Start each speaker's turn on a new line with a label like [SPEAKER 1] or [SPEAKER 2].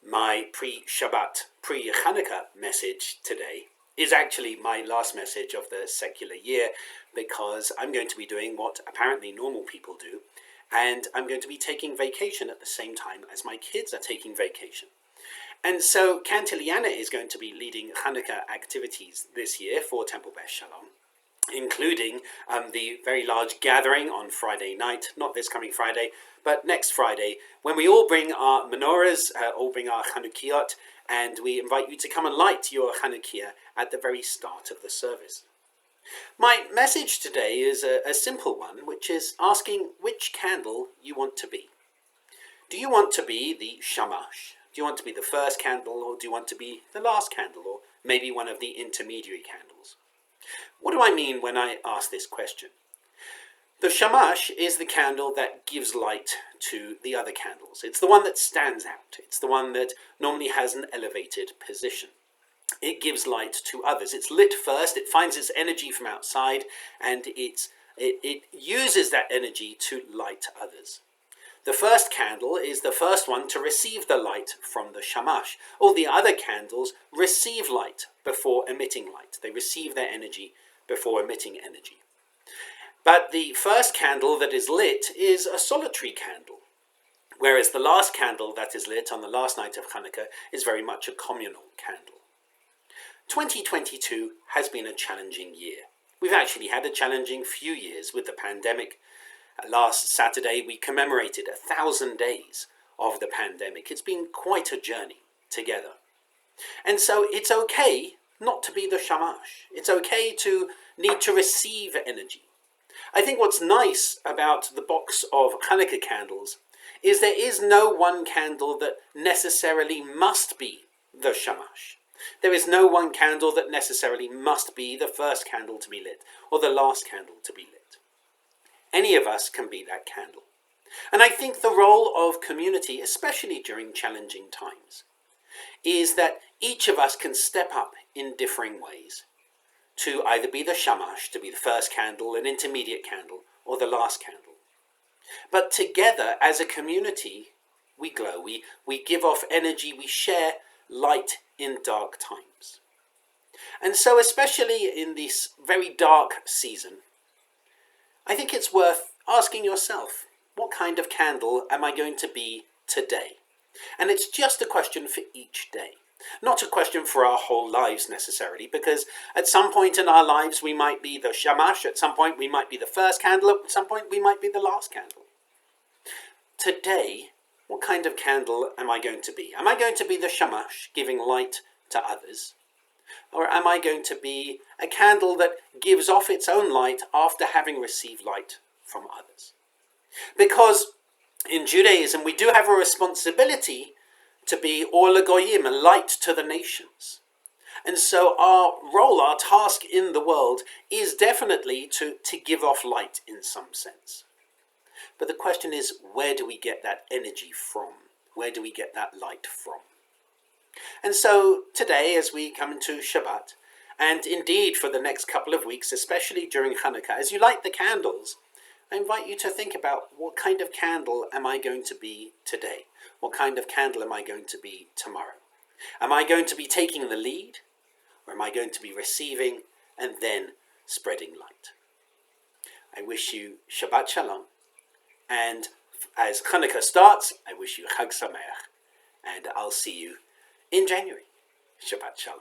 [SPEAKER 1] My pre-Shabbat, pre-Chanukah message today is actually my last message of the secular year, because I'm going to be doing what apparently normal people do, and I'm going to be taking vacation at the same time as my kids are taking vacation. And so Cantiliana is going to be leading Chanukah activities this year for Temple Beth Shalom, including the very large gathering on Friday night, not this coming Friday, but next Friday, when we all bring our menorahs, all bring our Chanukiot, and we invite you to come and light your Chanukiah at the very start of the service. My message today is a simple one, which is asking which candle you want to be. Do you want to be the shamash? Do you want to be the first candle, or do you want to be the last candle, or maybe one of the intermediary candles? What do I mean when I ask this question? The shamash is the candle that gives light to the other candles. It's the one that stands out. It's the one that normally has an elevated position. It gives light to others. It's lit first, it finds its energy from outside, and it uses that energy to light others. The first candle is the first one to receive the light from the shamash. All the other candles receive light before emitting light. They receive their energy before emitting energy. But the first candle that is lit is a solitary candle, whereas the last candle that is lit on the last night of Chanukah is very much a communal candle. 2022 has been a challenging year. We've actually had a challenging few years with the pandemic. Last Saturday we commemorated 1,000 days of the pandemic. It's been quite a journey together. And so it's okay not to be the shamash. It's okay to need to receive energy. I think what's nice about the box of Chanukah candles is there is no one candle that necessarily must be the shamash. There is no one candle that necessarily must be the first candle to be lit or the last candle to be lit. Any of us can be that candle. And I think the role of community, especially during challenging times, is that each of us can step up in differing ways to either be the shamash, to be the first candle, an intermediate candle, or the last candle. But together, as a community, we glow, we give off energy, we share light in dark times. And so, especially in this very dark season, I think it's worth asking yourself, what kind of candle am I going to be today? And it's just a question for each day. Not a question for our whole lives necessarily, because at some point in our lives we might be the shamash, at some point we might be the first candle, at some point we might be the last candle. Today, what kind of candle am I going to be? Am I going to be the shamash, giving light to others? Or am I going to be a candle that gives off its own light after having received light from others? Because in Judaism we do have a responsibility to be Or L'Goyim, a light to the nations. And so our role, our task in the world is definitely to give off light in some sense. But the question is, where do we get that energy from? Where do we get that light from? And so today, as we come into Shabbat, and indeed for the next couple of weeks, especially during Chanukah, as you light the candles, I invite you to think about, what kind of candle am I going to be today? What kind of candle am I going to be tomorrow? Am I going to be taking the lead? Or am I going to be receiving and then spreading light? I wish you Shabbat Shalom. And as Chanukah starts, I wish you Chag Sameach. And I'll see you in January. Shabbat Shalom.